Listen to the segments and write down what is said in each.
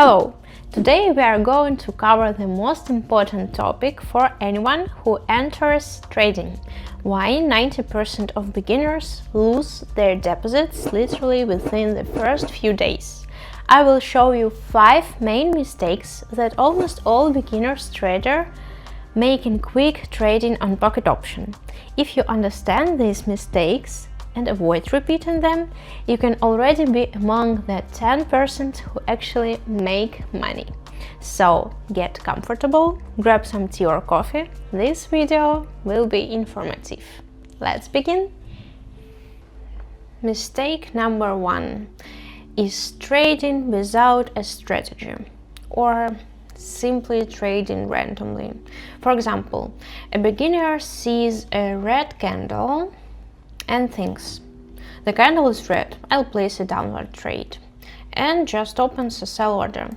Hello! Today we are going to cover the most important topic for anyone who enters trading: why 90% of beginners lose their deposits literally within the first few days. I will show you 5 main mistakes that almost all beginners traders make in quick trading on pocket option. If you understand these mistakes and avoid repeating them, you can already be among the 10% who actually make money. So get comfortable, grab some tea or coffee. This video will be informative. Let's begin. Mistake number 1 is trading without a strategy, or simply trading randomly. For example, a beginner sees a red candle and thinks, the candle is red, I'll place a downward trade, and just opens a sell order.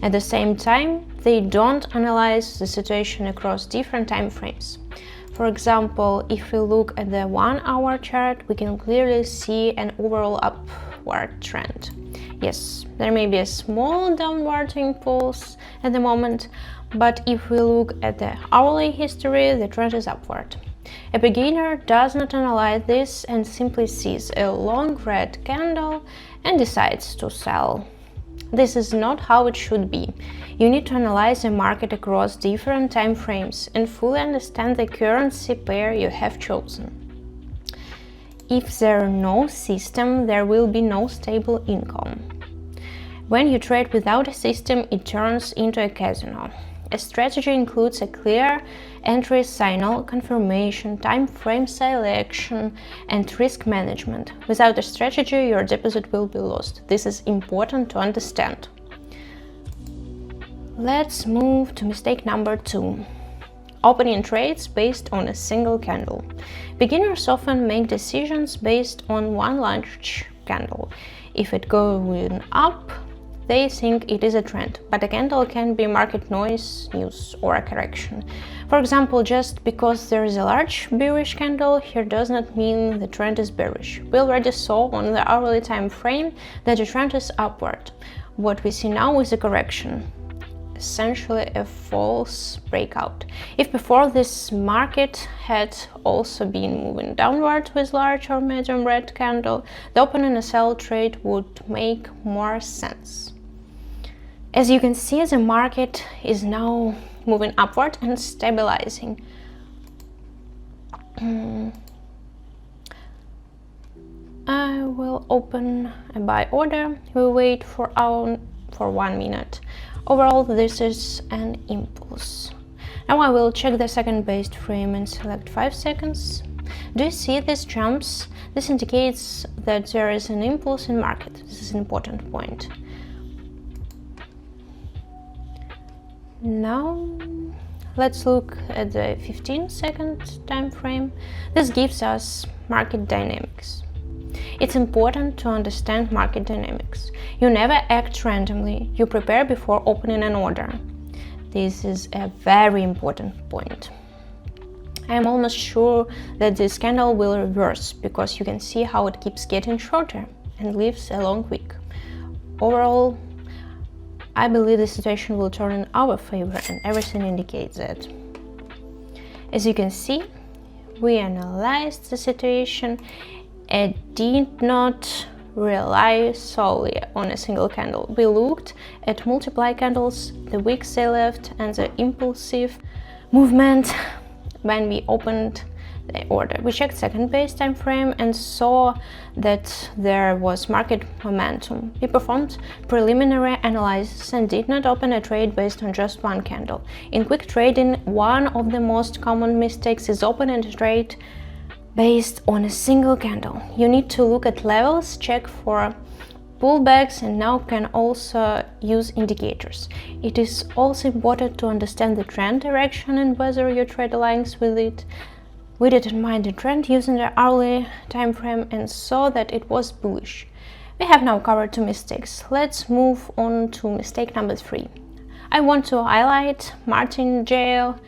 At the same time, they don't analyze the situation across different time frames. For example, if we look at the 1-hour chart, we can clearly see an overall upward trend. Yes, there may be a small downward impulse at the moment, but if we look at the hourly history, the trend is upward. A beginner does not analyze this and simply sees a long red candle and decides to sell. This is not how it should be. You need to analyze the market across different time frames and fully understand the currency pair you have chosen. If there is no system, there will be no stable income. When you trade without a system, it turns into a casino. A strategy includes a clear entry signal, confirmation, time frame selection, and risk management. Without a strategy, your deposit will be lost. This is important to understand. Let's move to mistake number 2. Opening trades based on a single candle. Beginners often make decisions based on one large candle. If it goes up, they think it is a trend, but a candle can be market noise, news, or a correction. For example, just because there is a large bearish candle here does not mean the trend is bearish. We already saw on the hourly time frame that the trend is upward. What we see now is a correction, essentially a false breakout. If before this market had also been moving downward with large or medium red candle, the opening a sell trade would make more sense. As you can see, the market is now moving upward and stabilizing. I will open a buy order. We wait for 1 minute. Overall, this is an impulse. Now I will check the second based frame and select 5 seconds. Do you see these jumps? This indicates that there is an impulse in market. This is an important point. Now let's look at the 15-second time frame. This gives us market dynamics. It's important to understand market dynamics. You never act randomly, you prepare before opening an order. This is a very important point. I am almost sure that this candle will reverse, because you can see how it keeps getting shorter and leaves a long wick. Overall, I believe the situation will turn in our favor, and everything indicates that. As you can see, we analyzed the situation and did not rely solely on a single candle. We looked at multiple candles, the wicks they left, and the impulsive movement when we opened the order. We checked second base time frame and saw that there was market momentum. We performed preliminary analysis and did not open a trade based on just one candle. In quick trading, one of the most common mistakes is opening a trade based on a single candle. You need to look at levels, check for pullbacks, and now can also use indicators. It is also important to understand the trend direction and whether your trade aligns with it. We determined the trend using the hourly time frame and saw that it was bullish. We have now covered 2 mistakes. Let's move on to mistake number 3. I want to highlight martingale.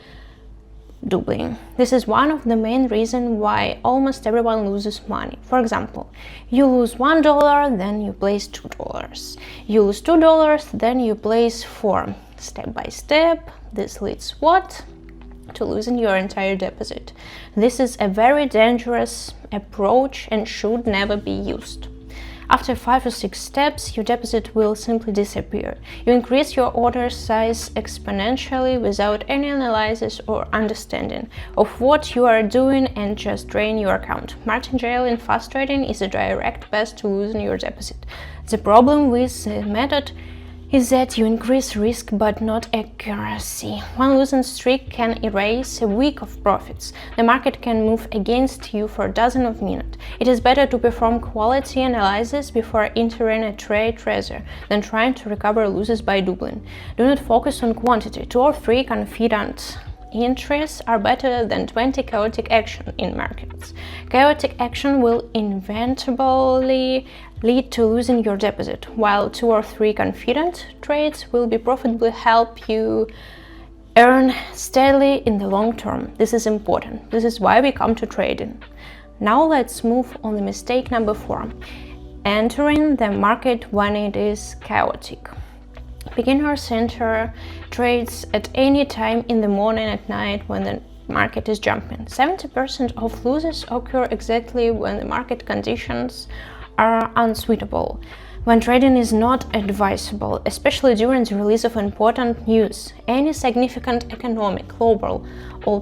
doubling. This is one of the main reasons why almost everyone loses money. For example, you lose $1, then you place $2. You lose $2, then you place 4. Step by step, this leads what? To losing your entire deposit. This is a very dangerous approach and should never be used. After 5 or 6 steps, your deposit will simply disappear. You increase your order size exponentially without any analysis or understanding of what you are doing and just drain your account. Margin jail in fast trading is a direct path to losing your deposit. The problem with the method is that you increase risk but not accuracy. One losing streak can erase a week of profits. The market can move against you for dozens of minutes. It is better to perform quality analysis before entering a trade rather than trying to recover losses by doubling. Do not focus on quantity. 2 or 3 confident entries are better than 20 chaotic action in markets. Chaotic action will inevitably lead to losing your deposit, while 2 or 3 confident trades will be profitably help you earn steadily in the long term. This is important. This is why we come to trading. Now let's move on to mistake number 4. Entering the market when it is chaotic. Beginners enter trades at any time in the morning, at night, when the market is jumping. 70% of losses occur exactly when the market conditions are unsuitable, when trading is not advisable, especially during the release of important news. Any significant economic, global, or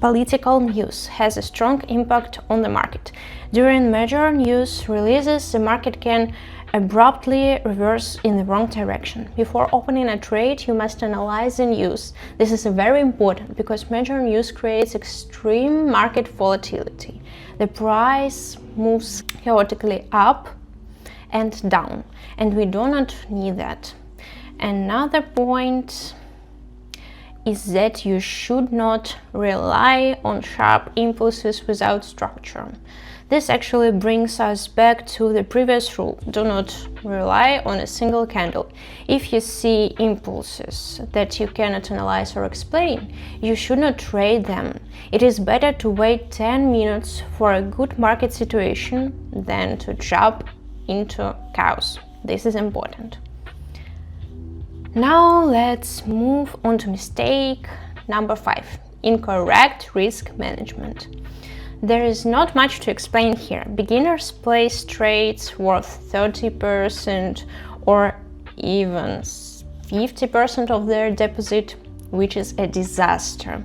political news has a strong impact on the market. During major news releases, the market can abruptly reverse in the wrong direction. Before opening a trade, you must analyze the news. This is very important because major news creates extreme market volatility. The price moves chaotically up and down, and we do not need that. Another point is that you should not rely on sharp impulses without structure. This actually brings us back to the previous rule. Do not rely on a single candle. If you see impulses that you cannot analyze or explain, you should not trade them. It is better to wait 10 minutes for a good market situation than to jump into chaos. This is important. Now let's move on to mistake number 5. Incorrect risk management. There is not much to explain here. Beginners place trades worth 30% or even 50% of their deposit, which is a disaster.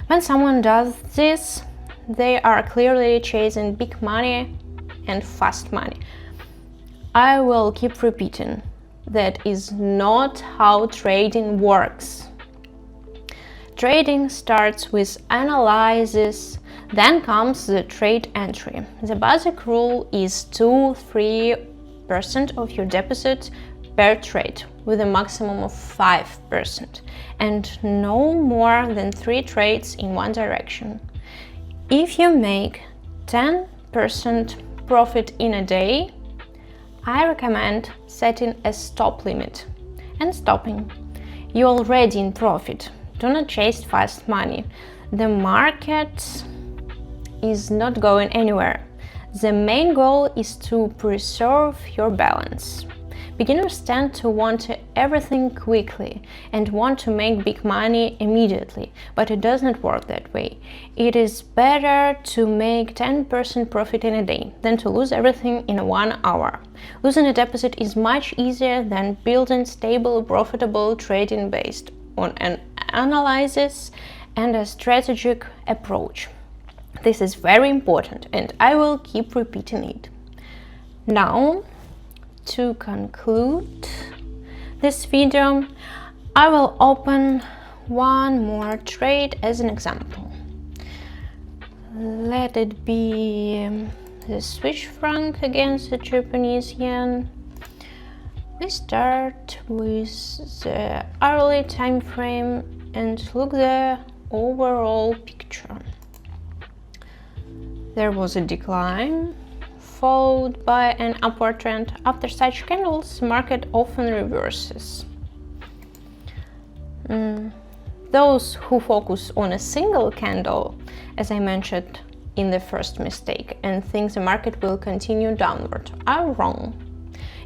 When someone does this, they are clearly chasing big money and fast money. I will keep repeating, that is not how trading works. Trading starts with analysis, then comes the trade entry. The basic rule is 2-3% of your deposit per trade, with a maximum of 5%, and no more than 3 trades in one direction. If you make 10% profit in a day, I recommend setting a stop limit and stopping. You're already in profit. Do not chase fast money. The market is not going anywhere. The main goal is to preserve your balance. Beginners tend to want everything quickly and want to make big money immediately, but it does not work that way. It is better to make 10% profit in a day than to lose everything in 1 hour. Losing a deposit is much easier than building stable, profitable trading based on an analysis and a strategic approach. This is very important, and I will keep repeating it. Now, to conclude this video, I will open one more trade as an example. Let it be the Swiss franc against the Japanese yen. We start with the hourly time frame and look the overall picture. There was a decline, followed by an upward trend. After such candles, the market often reverses. The Those who focus on a single candle, as I mentioned in the first mistake, and think the market will continue downward, are wrong.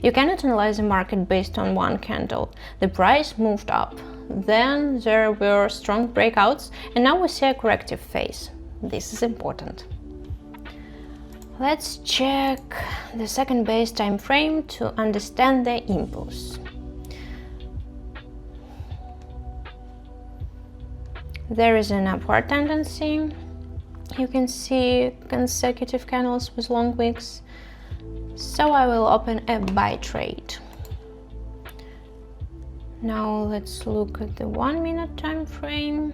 You cannot analyze the market based on one candle. The price moved up, then there were strong breakouts, and now we see a corrective phase. This is important. Let's check the second base time frame to understand the impulse. There is an upward tendency. You can see consecutive candles with long wicks. So I will open a buy trade. Now let's look at the 1 minute time frame.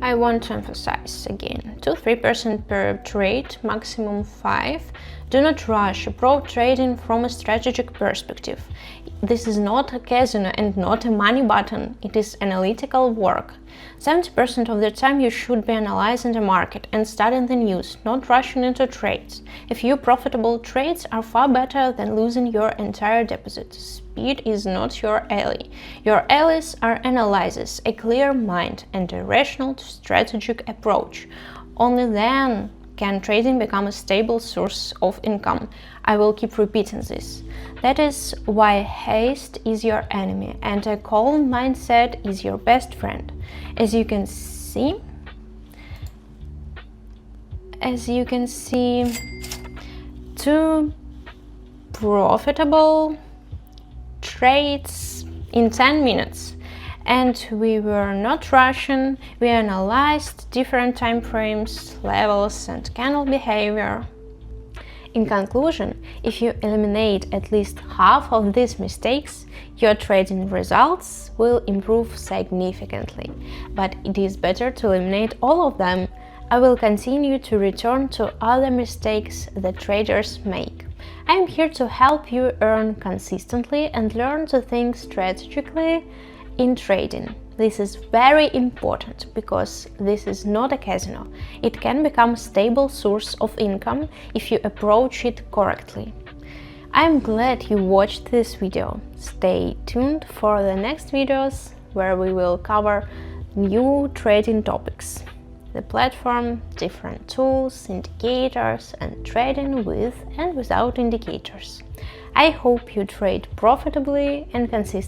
I want to emphasize again, 2-3% per trade, maximum 5. Do not rush. Approach trading from a strategic perspective. This is not a casino and not a money button. It is analytical work. 70% of the time you should be analyzing the market and studying the news, not rushing into trades. A few profitable trades are far better than losing your entire deposit. Speed is not your ally. Your allies are analysis, a clear mind, and a rational strategic approach. Only then can trading become a stable source of income. I will keep repeating this. That is why haste is your enemy and a calm mindset is your best friend. As you can see, two profitable trades in 10 minutes. And we were not rushing, we analyzed different time frames, levels, and candle behavior. In conclusion, if you eliminate at least half of these mistakes, your trading results will improve significantly. But it is better to eliminate all of them. I will continue to return to other mistakes that traders make. I am here to help you earn consistently and learn to think strategically in trading. This is very important because this is not a casino. It can become a stable source of income if you approach it correctly. I'm glad you watched this video. Stay tuned for the next videos where we will cover new trading topics, the platform, different tools, indicators, and trading with and without indicators. I hope you trade profitably and consistently.